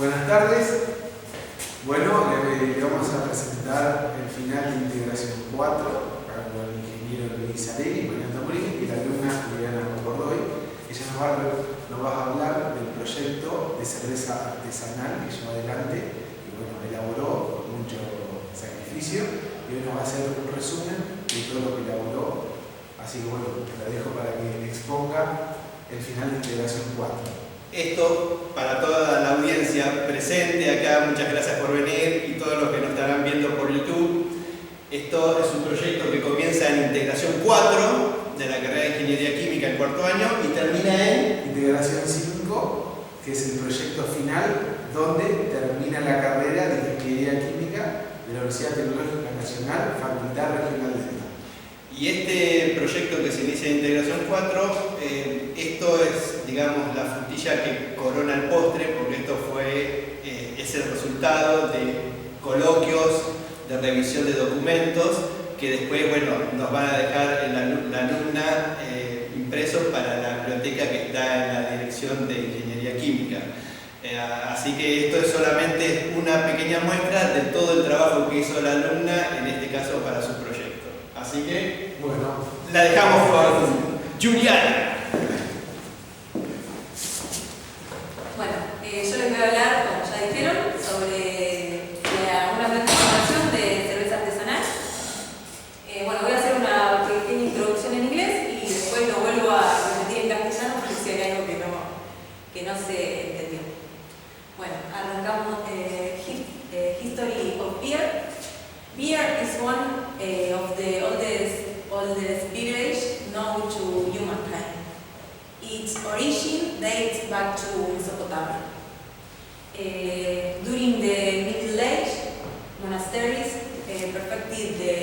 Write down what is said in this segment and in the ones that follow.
Buenas tardes. Bueno, le vamos a presentar el final de integración 4 con el ingeniero Luis Arelli, Mariana Morín y la alumna Juliana Cordoy. Ella nos va a hablar del proyecto de cerveza artesanal que llevó adelante y bueno, elaboró con mucho sacrificio y hoy nos va a hacer un resumen de todo lo que elaboró. Así que bueno, la dejo para que exponga el final de integración 4. Esto para toda la audiencia presente acá, muchas gracias por venir y todos los que nos estarán viendo por YouTube. Esto es un proyecto que comienza en integración 4 de la carrera de Ingeniería Química en cuarto año y termina en integración 5, que es el proyecto final donde termina la carrera de Ingeniería Química de la Universidad Tecnológica Nacional, Facultad Regional de Lima. Y este proyecto que se inicia en integración 4, esto es, digamos, la frutilla que corona el postre, porque esto es el resultado de coloquios, de revisión de documentos, que después, bueno, nos van a dejar la alumna impresos para la biblioteca que está en la dirección de Ingeniería Química. Así que esto es solamente una pequeña muestra de todo el trabajo que hizo la alumna, en este caso para su proyecto. Así que, bueno, la dejamos con Juliana. Bueno, yo les voy a hablar, como ya dijeron, sobre una presentación de cerveza artesanal. Bueno, voy a hacer una pequeña introducción en inglés y después lo vuelvo a repetir en castellano porque si hay algo que no se entendió. Bueno, arrancamos. History of beer. Beer is one of the oldest beverage known to humankind. Its origin dates back to Mesopotamia. During the Middle Age, monasteries perfected the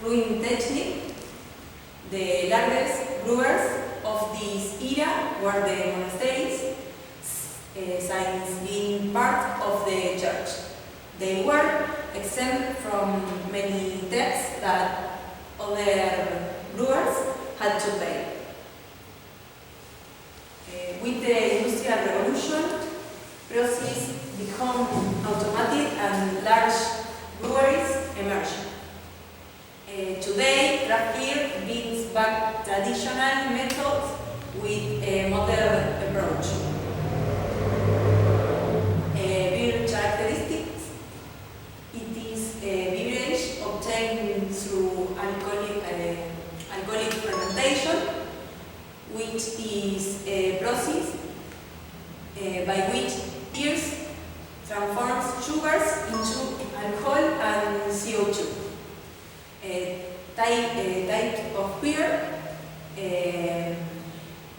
brewing technique. The largest brewers of this era were the monasteries, since being part of the church. They were exempt from many debts that other brewers had to pay. With the Industrial Revolution, processes become automatic and large breweries emerged. Today, craft beer brings back traditional methods with a modern approach. Beer characteristics: it is a beverage obtained through alcoholic fermentation, which is a process by which yeast transforms sugars into alcohol and CO2. Type of beer: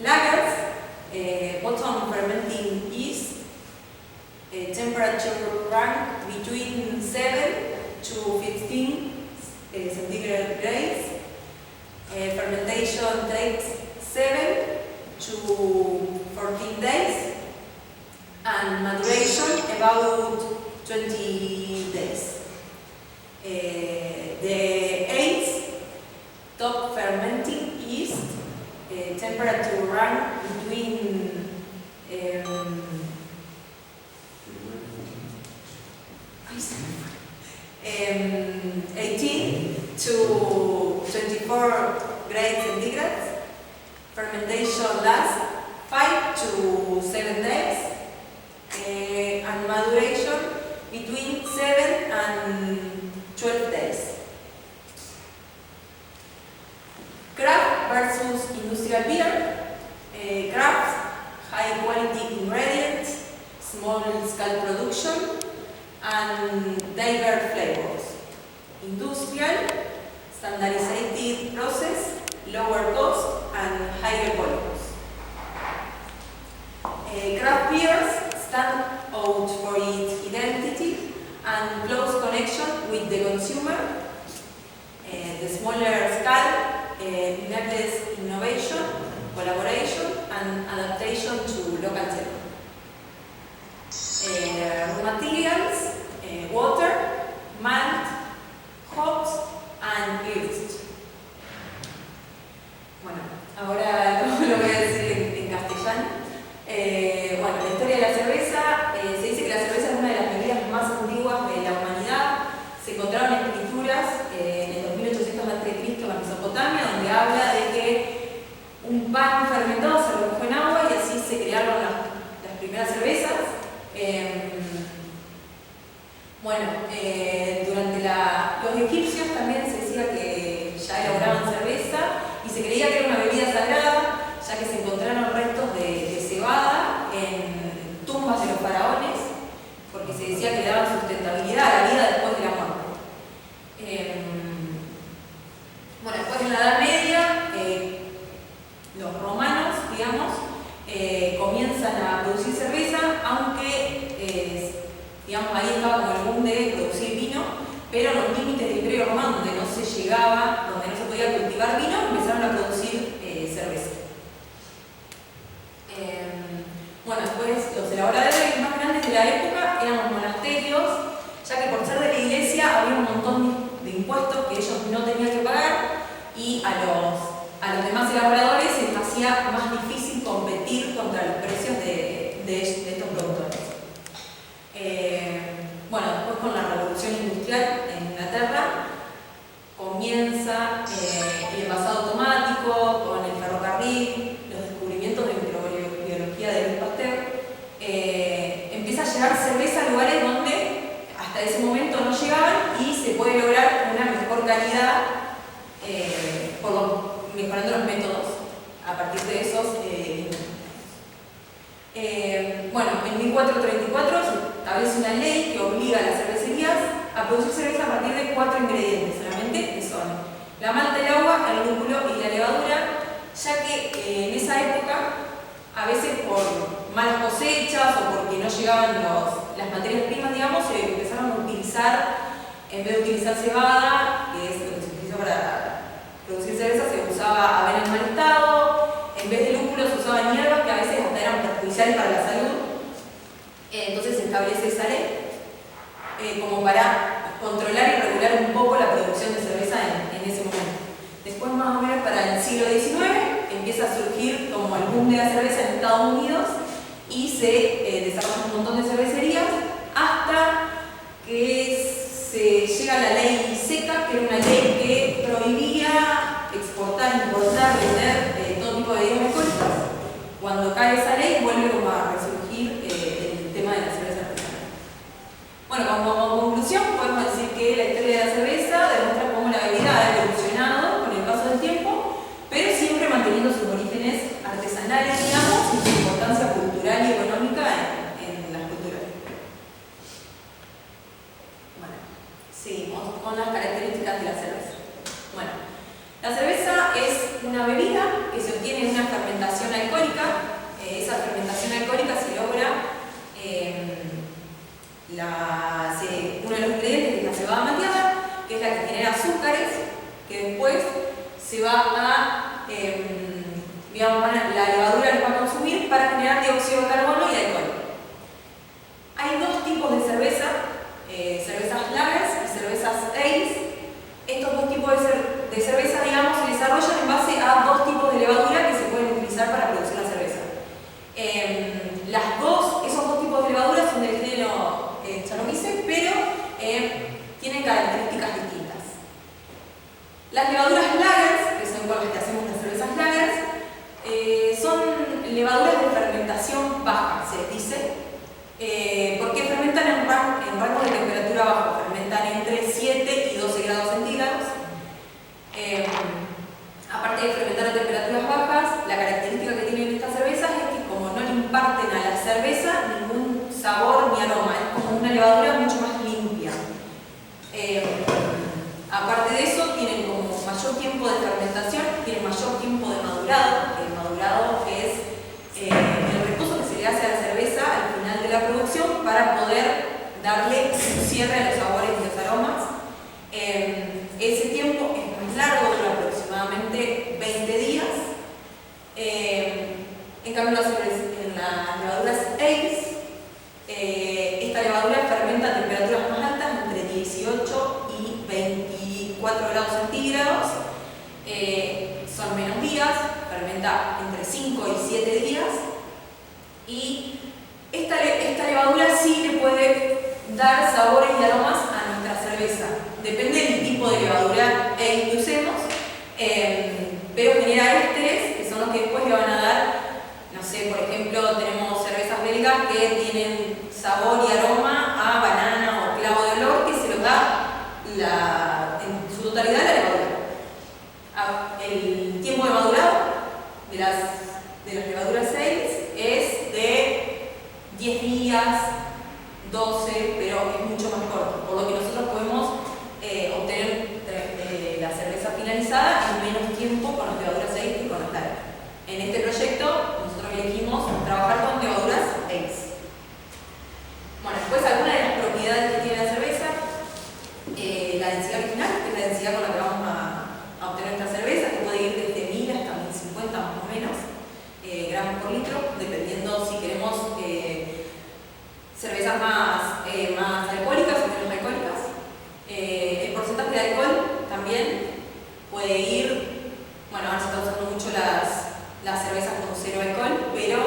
lagers, bottom fermenting yeast, temperature rank between 7 to 15 centigrade grades. Fermentation takes 7 to 14 days, and maturation about 20 days. The AIDS, top fermenting yeast, temperature rank between 18 to 24 grades centigrade. Fermentation lasts 5 to 7 days, and maturation between 7 and 12 days. Craft versus industrial beer. Craft, high quality ingredients, small scale production, and diverse flavors. Industrial, standardized process, lower cost, and higher volumes. Craft beers stand out for its identity and close connection with the consumer. The smaller scale enables innovation, collaboration, and adaptation to local setting. Raw materials: water, malt, hops, and yeast. Bueno, ahora lo voy a decir en castellano. Bueno, la historia de la cerveza, se dice que la cerveza es una de las bebidas más antiguas de la humanidad. Se encontraron escrituras en el 2800 a.C. en Mesopotamia, donde habla de que un pan fermentado se remojó en agua y así se crearon las primeras cervezas. Durante los egipcios también se decía que ya elaboraban cerveza y se creía que era una bebida sagrada, ya que se encontraron restos de cebada en tumbas de los faraones, porque se decía que daban sustentabilidad a la vida después de la muerte. Después en la Edad Media, los romanos, digamos, comienzan a producir cerveza, aunque ahí estaba como el boom de producir vino, pero en los límites del Imperio Romano, donde no se llegaba, donde no se podía cultivar vino, empezaron a producir cerveza. Después los elaboradores más grandes de la época eran los monasterios, ya que por ser de la iglesia había un montón de impuestos que ellos no tenían que pagar y a los demás elaboradores se les hacía más difícil competir contra los precios de estos productores. Después con la revolución industrial en Inglaterra comienza el envasado automático, con el ferrocarril, los descubrimientos de microbiología de Louis Pasteur. Empieza a llegar cerveza a lugares donde hasta ese momento no llegaban y se puede lograr una mejor calidad mejorando los métodos a partir de esos en 1434 se establece una ley que obliga a las cervecerías a producir cerveza a partir de 4 ingredientes solamente, que son la malta, el agua, el lúpulo y la levadura, ya que en esa época, a veces por malas cosechas o porque no llegaban las materias primas, digamos, se empezaron a utilizar, en vez de utilizar cebada, que es lo que se utiliza para producir cerveza, se usaba avena en mal estado, en vez de lúpulo se usaban hierbas que a veces hasta eran perjudiciales para la salud. Entonces se establece esa ley como para controlar y regular un poco la producción de cerveza en ese momento. Después, más o menos para el siglo XIX, empieza a surgir como el boom de la cerveza en Estados Unidos y se desarrolla un montón de cervecerías hasta que se llega a la ley seca, que era una ley que prohibía exportar, importar, vender todo tipo de bebidas alcohólicas. Cuando cae esa ley, vuelve como a resurgir el tema de la cerveza artesanal. Como conclusión, podemos decir que la historia de la cerveza demuestra cómo la bebida ha evolucionado con el paso del tiempo, pero siempre manteniendo sus orígenes artesanales, digamos, y su importancia cultural y económica en las culturas. Seguimos con las características de la cerveza. La cerveza es una bebida que se obtiene en una fermentación alcohólica. Esa fermentación alcohólica se logra, uno de los ingredientes es la cebada malteada, que es la que genera azúcares, que después se va a, la levadura los va a consumir para generar dióxido de carbono y alcohol. Hay dos tipos de cerveza, cervezas lagers y cervezas ales. Estos dos tipos de cerveza, digamos, se desarrollan en base a dos tipos de levadura que se pueden utilizar para producir la cerveza. Esos dos tipos de levadura son del género Saccharomyces, pero tienen características distintas. Las levaduras lagers, que son con las que hacemos las cervezas lagers, son levaduras de fermentación baja, se dice, porque fermentan en rangos de temperatura bajo, fermentan entre 7 y 12 grados centígrados. Aparte de fermentar a temperaturas bajas, la característica que tienen estas cervezas es que como no le imparten a la cerveza ningún sabor ni aroma, es como una levadura mucho más limpia. Aparte de eso, tienen como mayor tiempo de fermentación, tienen mayor tiempo de madurado. El madurado es el reposo que se le hace a la cerveza al final de la producción para poder darle un cierre a los sabores y los aromas. Ese tiempo es más largo, dura aproximadamente 20 días. En cambio, en las levaduras ales, esta levadura fermenta a temperaturas más altas, entre 18 y 24 grados centígrados. Son menos días, fermenta entre 5 y 7 días. Y esta dar sabores y aromas a nuestra cerveza. Depende del tipo de levadura que usemos, pero genera ésteres que son los que después le van a dar, no sé, por ejemplo, tenemos cervezas belgas que tienen sabor y aroma a banana o clavo de olor, que se los da en su totalidad la levadura. El tiempo de madurado de las levaduras 6 es de 10 días, 12, pero es mucho más corto, por lo que nosotros podemos obtener la cerveza finalizada en menos tiempo con las levaduras 6 que con las largas. En este proyecto nosotros elegimos trabajar con levaduras 6. Bueno, después algunas de las propiedades que tiene la cerveza, la densidad original, que es la densidad con la que vamos a obtener nuestra cerveza, que puede ir desde 1000 hasta 1050 más o menos gramos por litro, dependiendo si queremos cervezas más alcohólicas o menos alcohólicas. El porcentaje de alcohol también puede ir, bueno, ahora se está usando mucho las cervezas con cero alcohol, pero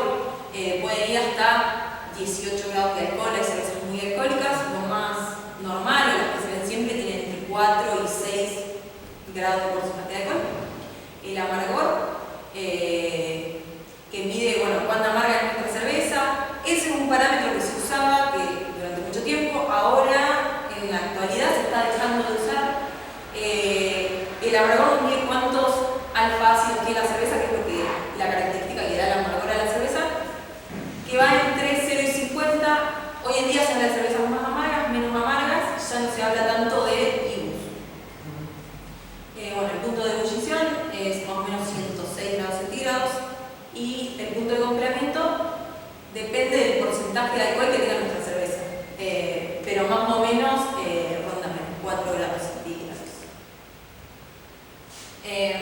pueden ir hasta 18 grados de alcohol. Hay cervezas muy alcohólicas, lo más normal, o las que se ven siempre, tienen entre 4 y 6 grados de porcentaje de alcohol. El amargor, que mide, bueno, cuánta amarga es nuestra cerveza. Ese es un parámetro que se usaba durante mucho tiempo. Ahora, en la actualidad, se está dejando de usar. El amargor mide cuántos alfa ácidos tiene la cerveza, que es lo que la característica que da el amargor a la cerveza, que va entre 0 y 50. Hoy en día se habla de cervezas más amargas, menos amargas, ya no se habla tanto de IBUs. Bueno, el punto de ebullición es más o menos 106 grados centígrados y el punto de complemento depende del porcentaje de alcohol que tenga nuestra cerveza, pero más o menos ronda menos 4 grados centígrados.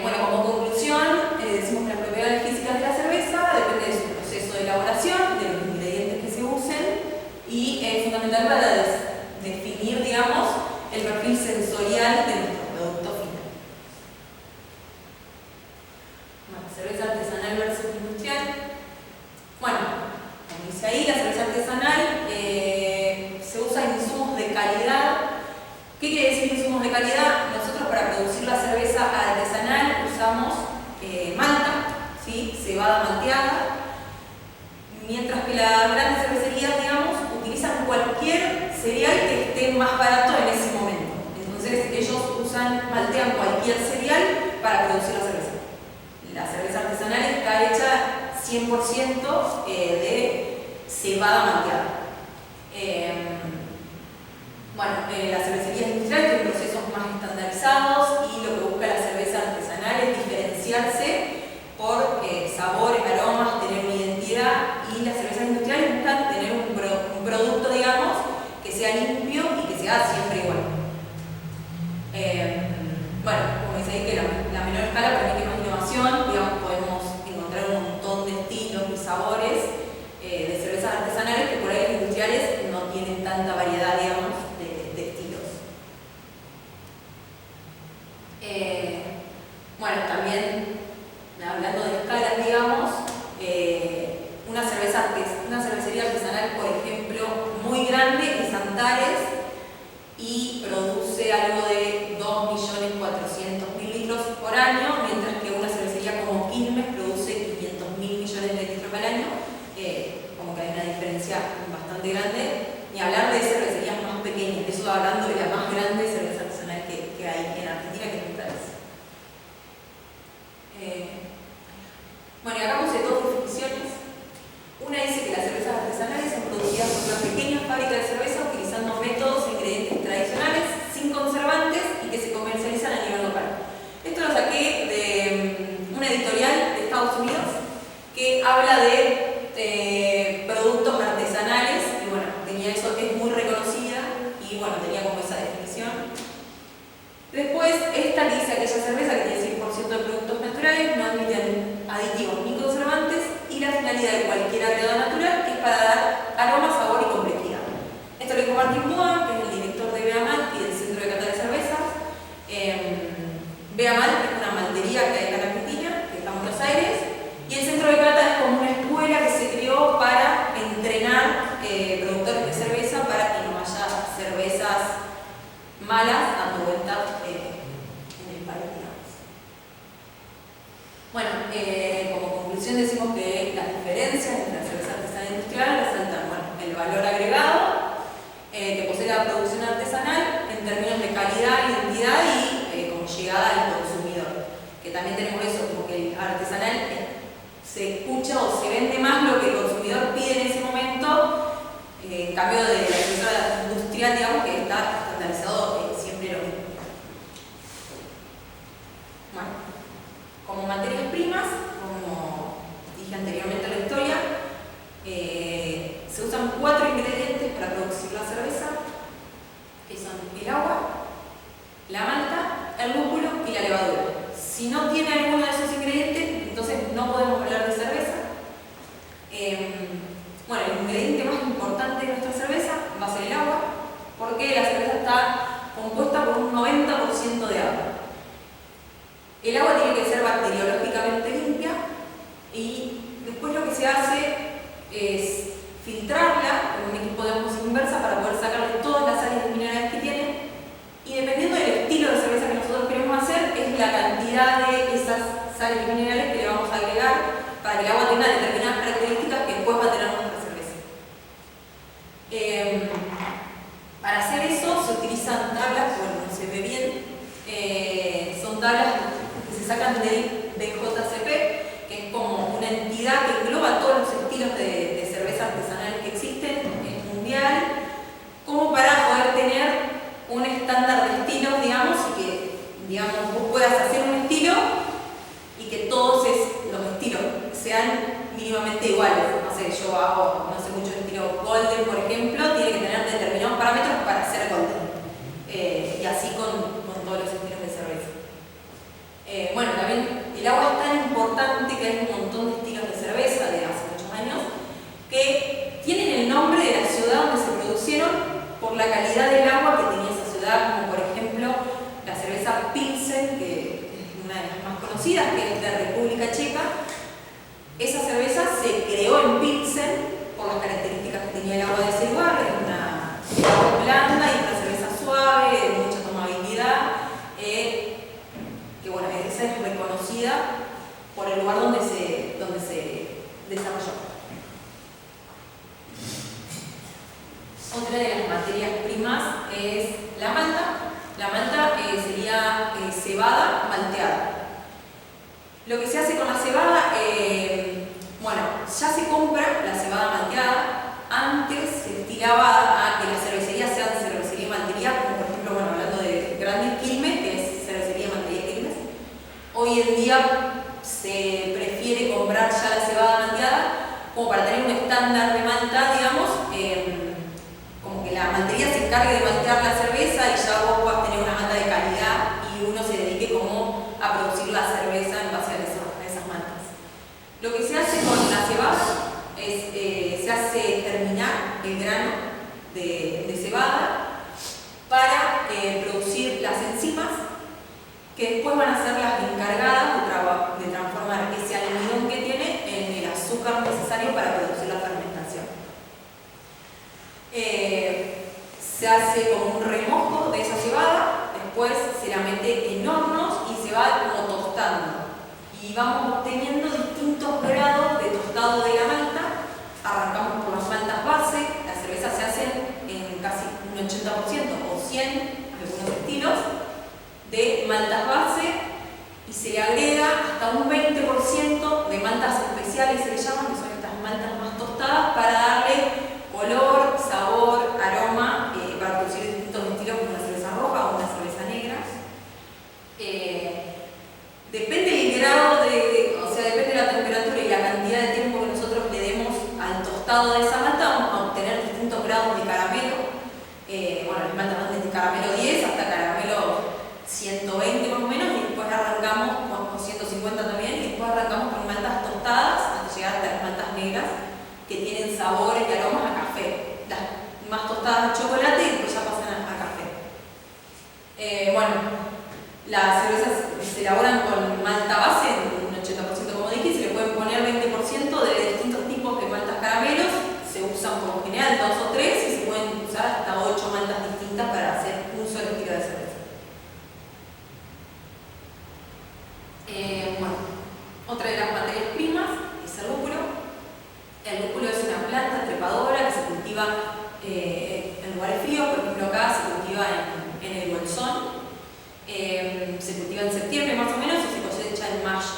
Bueno, como conclusión, decimos que las propiedades físicas de la cerveza dependen de su proceso de elaboración, de los ingredientes que se usen y es fundamental para definir, digamos, el perfil sensorial de nuestro producto final. Bueno, cerveza artesanal versus industrial. Bueno, como dice ahí, la cerveza artesanal se usa insumos de calidad. ¿Qué quiere decir insumos de calidad? Nosotros para producir la cerveza artesanal usamos malta, ¿sí? Cebada malteada, mientras que las grandes cervecerías, digamos, utilizan cualquier cereal que esté más barato en ese momento. Entonces ellos maltean cualquier cereal para producir la cerveza. La cerveza artesanal está hecha 100% de cebada malteada. Bueno, las cervecerías industriales tienen procesos más estandarizados y lo que busca la cerveza artesanal es diferenciarse por sabores, aromas, tener una identidad, y las cervezas industriales buscan tener un producto, digamos, que sea limpio y que sea siempre igual. Bueno, como dice ahí, que la menor escala permite más innovación, digamos, podemos encontrar un montón de estilos y sabores de cervezas artesanales que por ahí las industriales no tienen tanta variedad, digamos, de estilos. Bueno, también hablando de escalas, digamos, una cervecería artesanal, por ejemplo, muy grande es Antares y produce algo de 2.400.000 litros por año, mientras que una cervecería como Quilmes produce 500.000 millones de litros al año. Como que hay una diferencia bastante grande. Ni hablar de cervecerías más pequeñas, eso hablando de la más grande cerveza artesanal que hay en Argentina, que es Antares. Bueno, y acá puse dos definiciones. Una dice que las cervezas artesanales son producidas por una pequeña fábrica de cerveza utilizando métodos e ingredientes tradicionales, sin conservantes y que se comercializan a nivel local. Esto lo saqué de una editorial de Estados Unidos que habla de productos artesanales y bueno, tenía eso, es muy reconocida y bueno, tenía como esa definición. Después, esta dice aquella cerveza que tiene 100% de productos naturales, no admiten aditivos ni conservantes y la finalidad de cualquier agregado natural es para dar aroma, sabor y complejidad. Esto lo dijo Martín Boa, que es el director de Beamal y del Centro de Cata de Cervezas. Beamal es una maltería que hay acá en Argentina, que está en Buenos Aires, y el Centro de Cata es como una escuela que se creó para entrenar productores de cerveza para que no haya como conclusión decimos que las diferencias entre la cerveza artesanal e industrial resaltan, bueno, el valor agregado que posee la producción artesanal en términos de calidad, identidad y como llegada al consumidor. Que también tenemos eso, como que el artesanal se escucha o se vende más lo que el consumidor pide en ese momento, en cambio de la cerveza industrial, digamos, que está estandarizado siempre lo mismo. Bueno, como materias primas, como dije anteriormente en la historia, se usan 4 ingredientes para producir la cerveza, que son el agua, la malta, el lúpulo y la levadura. Si no tiene alguno de esos ingredientes, entonces no podemos hablar de cerveza. Bueno, el ingrediente más importante de nuestra cerveza va a ser el agua, porque la cerveza está compuesta por un 90% de agua. El agua tiene que ser bacteriológicamente limpia y después lo que se hace es filtrarla con un equipo de osmosis inversa para poder sacarle todas las sales y minerales que tiene, y dependiendo del estilo de cerveza que nosotros queremos hacer es la cantidad de esas sales y minerales que le vamos a agregar para que el agua tenga determinadas características que después va a tener nuestra cerveza. Para hacer eso se utilizan tablas, bueno, se ve bien, son tablas que se sacan del BJCP, que es como una entidad que engloba todos los estilos de cerveza artesanal que existen, es mundial, como para poder tener un estándar de estilos, digamos, y que, digamos, vos puedas hacer un estilo y que todos los estilos sean mínimamente iguales. No sé, yo hago, no sé, mucho estilo Golden, por ejemplo, tiene que tener determinados parámetros para ser Golden. Y así con todos los estilos de cerveza. Bueno, también el agua es tan importante que hay un montón de estilos de cerveza de hace muchos años que tienen el nombre de la ciudad donde se produjeron por la calidad del agua que tenía esa ciudad, como por ejemplo la cerveza Pilsen, que es una de las más conocidas, que es de República Checa. Esa cerveza se creó en Pilsen por las características que tenía el agua de ese lugar, es una agua blanda y una cerveza suave, de mucha tomabilidad, que bueno, esa es reconocida por el lugar donde se desarrolló. Otra de las materias primas es la malta. La malta sería cebada malteada. Lo que se hace con la cebada, bueno, ya se compra la cebada malteada. Antes se destilaba a que las cervecerías sean cervecería y maltería, como por ejemplo, bueno, hablando de Grandes Quilmes, que es cervecería y maltería Quilmes. Hoy en día se prefiere comprar ya la cebada malteada como para tener un estándar de malta, digamos, como que la maltería se encargue de maltear la cerveza y ya vos puedas tener una malta de calidad y uno se dedique como a producir la cerveza en base a esas maltas. Lo que se hace con la cebada es, se hace germinar el grano de cebada para producir las enzimas que después van a ser las encargadas de transformar ese almidón que tiene en el azúcar necesario para producir la fermentación. Se hace como un remojo de esa cebada, después se la mete en hornos y se va como tostando. Y vamos obteniendo distintos grados de tostado de la malta. Arrancamos por las maltas base, las cervezas se hacen en casi un 80% o 100, algunos estilos, de maltas base, y se le agrega hasta un 20% de maltas especiales, se le llaman, que son estas maltas más tostadas, para darle color, sabor, aroma, para producir distintos estilos como una cerveza roja o una cerveza negra. Depende del grado o sea, depende de la temperatura y la cantidad de tiempo que nosotros le demos al tostado de esa malta, vamos a obtener distintos grados de caramelo. Bueno, las maltas van desde caramelo 10 hasta caramelo 120 más o menos, y después arrancamos con 150 también, y después arrancamos con maltas tostadas hasta llegar hasta las maltas negras, que tienen sabores y aromas a café. Las más tostadas de chocolate y después ya pasan a café. Bueno, las cervezas se elaboran con malta base, un 80% como dije, y se le pueden poner 20% de distintos tipos de maltas caramelos. Se usan por lo general 2 o 3 y se pueden usar hasta 8 maltas distintas para hacer un solo estilo de cerveza. Bueno, otra de las materias primas es el lúpulo. El lúpulo es una planta trepadora que se cultiva en lugares fríos. Por ejemplo, acá se cultiva en el Bolsón. Se cultiva en septiembre más o menos y se cosecha en mayo.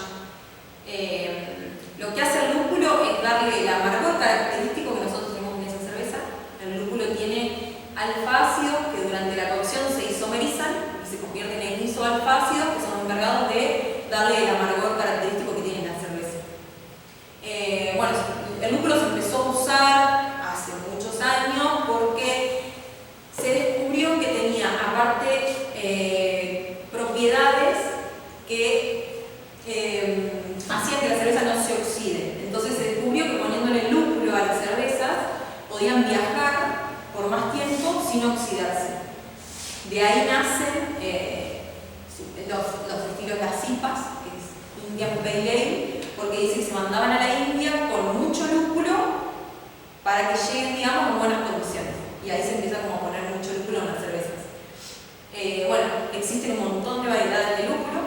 Lo que hace el lúpulo es darle el amargor característico que nosotros tenemos en esa cerveza. El lúpulo tiene alfa-ácidos que durante la cocción se isomerizan y se convierten en isoalfa-ácidos, que son encargados de darle el amargor característico que tiene la cerveza. Bueno, el lúpulo se empezó a usar hace muchos años porque se descubrió que tenía aparte propiedades que hacían que la cerveza no se oxide. Entonces se descubrió que poniéndole lúpulo a las cervezas podían viajar por más tiempo sin oxidarse. De ahí nacen los estilos las IPAs, que es Indian Pale Ale, porque dice que se mandaban a la India con mucho lúpulo para que lleguen, digamos, en buenas condiciones. Y ahí se empieza como a poner mucho lúpulo en las cervezas. Bueno, existen un montón de variedades de lúpulo.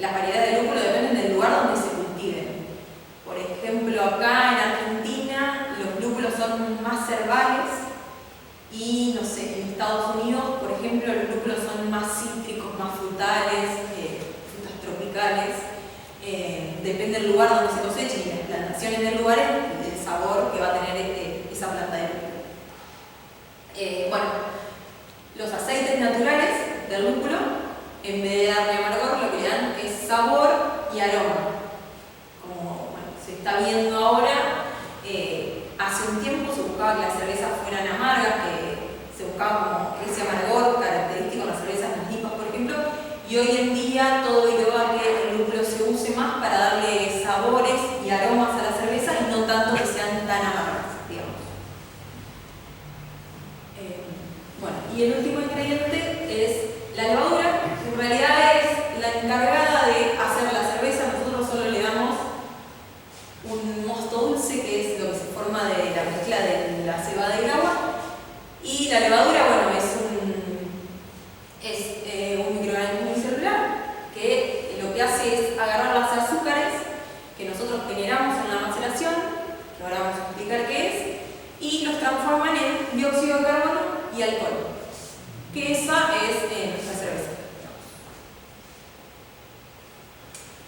Las variedades de lúpulo dependen del lugar donde se cultiven. Por ejemplo, acá en Argentina los lúpulos son más herbales y, no sé, en Estados Unidos, por ejemplo, los lúpulos son más cítricos, más frutales, frutas tropicales. Depende del lugar donde se coseche y las plantaciones del lugar, el sabor que va a tener esa planta de lúpulo. Bueno, los aceites naturales del lúpulo, en vez de darle amargor, lo que le dan es sabor y aroma. Como bueno, se está viendo ahora, hace un tiempo se buscaba que las cervezas fueran amargas, que se buscaba como ese amargor característico en las cervezas, en las IPAs, por ejemplo, y hoy en día todo lleva a que el lúpulo se use más para darle sabores y aromas a la cerveza y no tanto que sean tan amargas, digamos. Bueno, y el último ingrediente es la levadura, que en realidad es la encargada de hacer la cerveza. Nosotros solo le damos un mosto dulce, que es lo que se forma de la mezcla de la cebada y el agua. Y la levadura, bueno, es un microorganismo unicelular que lo que hace es agarrar los azúcares que nosotros generamos en la maceración, que ahora vamos a explicar qué es, y los transforman en dióxido de carbono y alcohol, que esa es nuestra cerveza.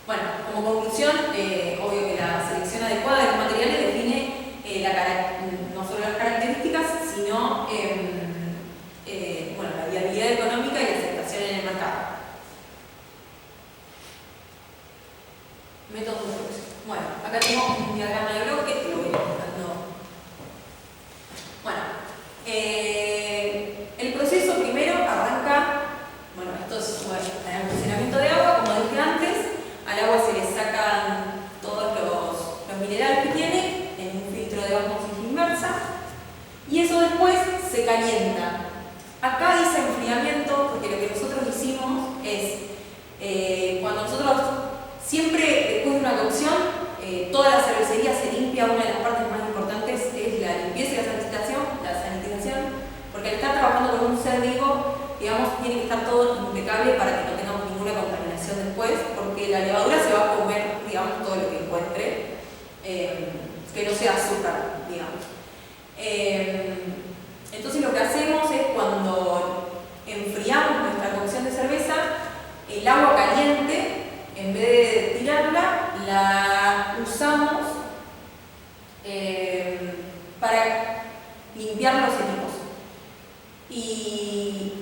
Bueno, como conclusión, obvio que la selección adecuada de los materiales define no solo las características, sino bueno, la viabilidad económica y la aceptación en el mercado. Método de producción. Bueno, acá tengo un diagrama de bloque que lo voy mostrando. Bueno, el proceso primero arranca, bueno, esto es el almacenamiento de agua, como dije antes. Al agua se le sacan todos los minerales que tiene en un filtro de ósmosis inversa y eso después se calienta. Acá dice enfriamiento porque lo que nosotros hicimos es, cuando nosotros siempre después de una cocción, toda la cervecería se limpia. Una de las partes más importantes es la limpieza y la sanitización, porque al estar trabajando con un ser vivo, digamos, tiene que estar todo impecable para que no tengamos ninguna contaminación después, porque la levadura se va a comer, digamos, todo lo que encuentre, que no sea azúcar, digamos. Entonces lo que hacemos es, cuando enfriamos nuestra cocción de cerveza, el agua caliente, en vez de tirarla, la usamos para limpiar los equipos. Y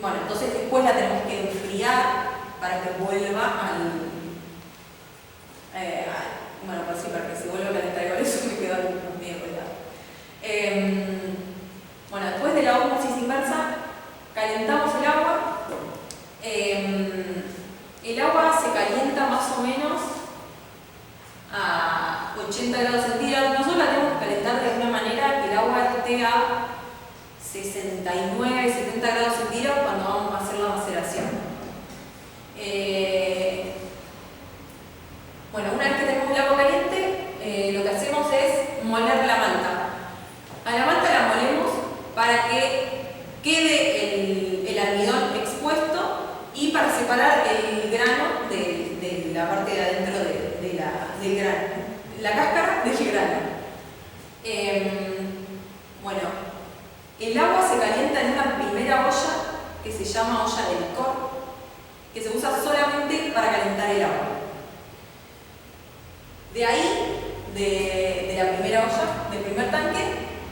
bueno, entonces después la tenemos que enfriar para que vuelva bueno, para que se vuelva a calentar. Igual eso me quedó medio colgado. Bueno, después de la ósmosis inversa, calentamos el agua. El agua se calienta más o menos a 80 grados centígrados. Nosotros la tenemos que calentar de una manera que el agua esté a 69, 70 grados centígrados cuando vamos a hacer la maceración. Bueno, una vez que tenemos el agua caliente, lo que hacemos es moler la malta. A la malta la molemos para que quede el almidón expuesto y para separar el grano de la parte de adentro de del grano, la cáscara del grano. Bueno, el agua se calienta en una primera olla que se llama olla de licor, que se usa solamente para calentar el agua. De ahí, de la primera olla, del primer tanque,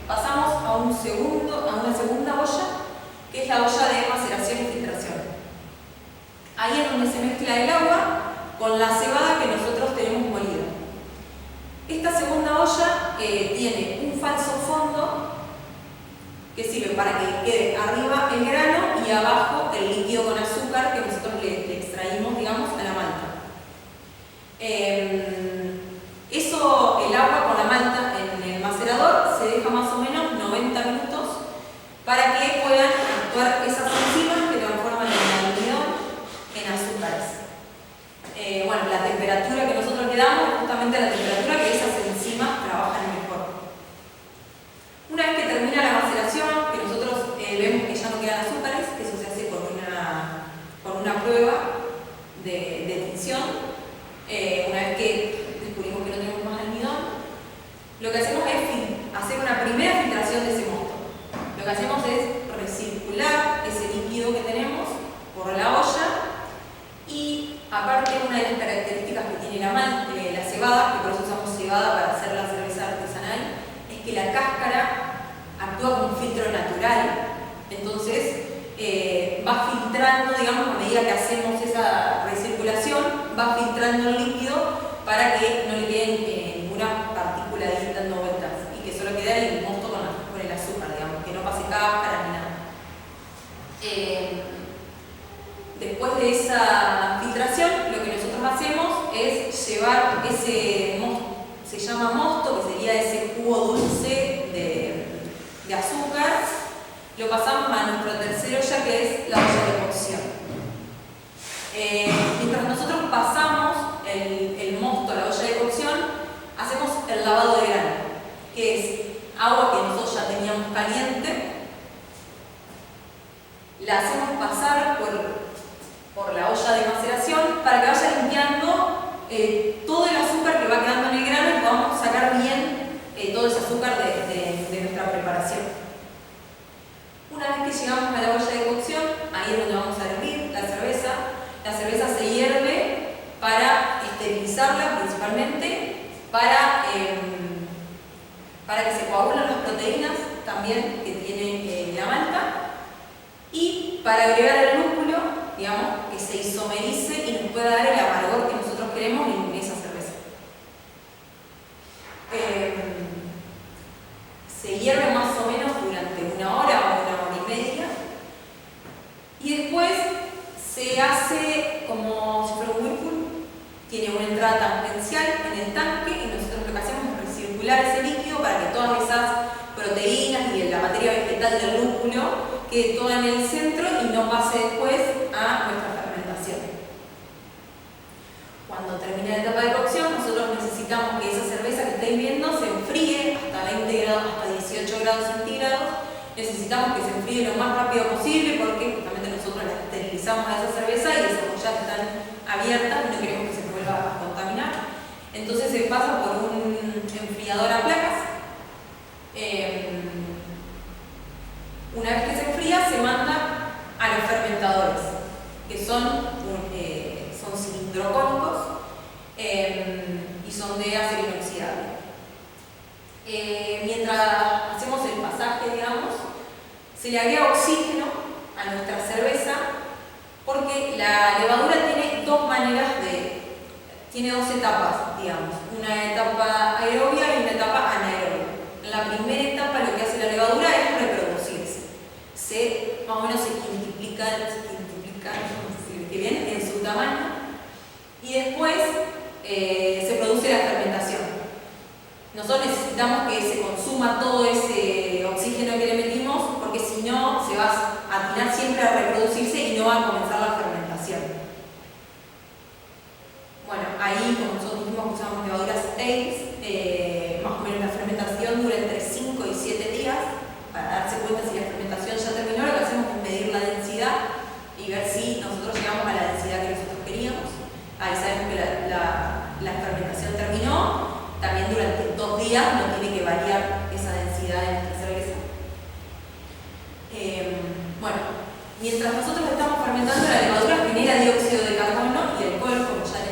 pasamos a una segunda olla, que es la olla de maceración y filtración. Ahí es donde se mezcla el agua con la cebada que nosotros tenemos molida. Esta segunda olla tiene un falso fondo que sirve para que quede arriba el grano y abajo el líquido con azúcar que nosotros le extraímos, digamos, a la malta. El agua con la malta en el macerador se deja más o menos 90 minutos para que puedan actuar esas enzimas que transforman el almidón en azúcares. Bueno, la temperatura que nosotros le damos es justamente la temperatura que esas enzimas trabajan mejor. Una vez que termina la maceración, que nosotros vemos que ya no quedan azúcares, que eso se hace con una prueba de tinción. Una vez que descubrimos que no tenemos más almidón, lo que hacemos es hacer una primera filtración de ese mosto. Lo que hacemos es recircular ese líquido que tenemos por la olla y aparte una de las características que tiene la cebada, que por eso usamos cebada para hacer la cerveza artesanal, es que la cáscara actúa como un filtro natural. Entonces va filtrando, digamos, a medida que hacemos esa recirculación, va filtrando el líquido para que no le quede ninguna partícula ahí dando vueltas y que solo quede el mosto con el azúcar, digamos, que no pase cáscara ni nada. Después de esa filtración, lo que nosotros hacemos es llevar ese mosto, se llama mosto, que sería ese jugo dulce de azúcar, lo pasamos a nuestro tercer olla, que es la olla de cocción. Mientras nosotros pasamos el mosto a la olla de cocción, hacemos el lavado de grano, que es agua que nosotros ya teníamos caliente, la hacemos pasar por la olla de maceración para que vaya limpiando todo el azúcar que va quedando en el grano y podamos sacar bien todo ese azúcar de nuestra preparación. Una vez que llegamos a la olla de cocción, ahí es donde vamos a hervir la cerveza. La cerveza se hierve para esterilizarla principalmente, para que se coagulen las proteínas también que tiene la malta y para agregar el lúpulo, digamos, que se isomerice y nos pueda dar el amargor que nosotros queremos en esa cerveza. Se hierve más o menos durante 1 hora o 1 hora y media y después se hace como si fuera un whirlpool, tiene una entrada tangencial en el tanque y nosotros lo que hacemos es recircular ese líquido para que todas esas proteínas y la materia vegetal del lúpulo quede toda en el centro y no pase después a nuestra fermentación. Cuando termine la etapa de cocción, nosotros necesitamos que esa cerveza que estáis viendo se enfríe hasta 20 grados, hasta 18 grados centígrados. Necesitamos que se enfríe lo más rápido posible porque justamente nosotros la esterilizamos a esa cerveza y esas bollas están abiertas y no queremos que se vuelva a contaminar. Entonces se pasa por un enfriador a placas. Una vez que se enfría, se manda a los fermentadores, que son cilindrocónicos y son de acero inoxidable. Mientras hacemos el pasaje, digamos, se le agrega oxígeno a nuestra cerveza porque la levadura tiene tiene dos etapas, digamos, una etapa aerobia y una etapa anaerobia. En la primera etapa lo que hace la levadura es reproducirse, más o menos se quintuplica, no sé si bien, en su tamaño y después se produce la fermentación. Nosotros necesitamos que se consuma todo ese oxígeno que le metimos porque si no se va a tirar siempre a reproducirse y no va a comenzar la fermentación. Bueno, ahí como nosotros mismos usamos levaduras Ales, más o menos la fermentación dura entre 5 y 7 días. Para darse cuenta si la fermentación ya terminó, lo que hacemos es medir la densidad y ver si nosotros llegamos a la densidad que nosotros queríamos. Ahí sabemos que la fermentación terminó días no tiene que variar esa densidad de nuestra cerveza. Bueno, mientras nosotros estamos fermentando, la levadura genera dióxido de carbono y alcohol, como ya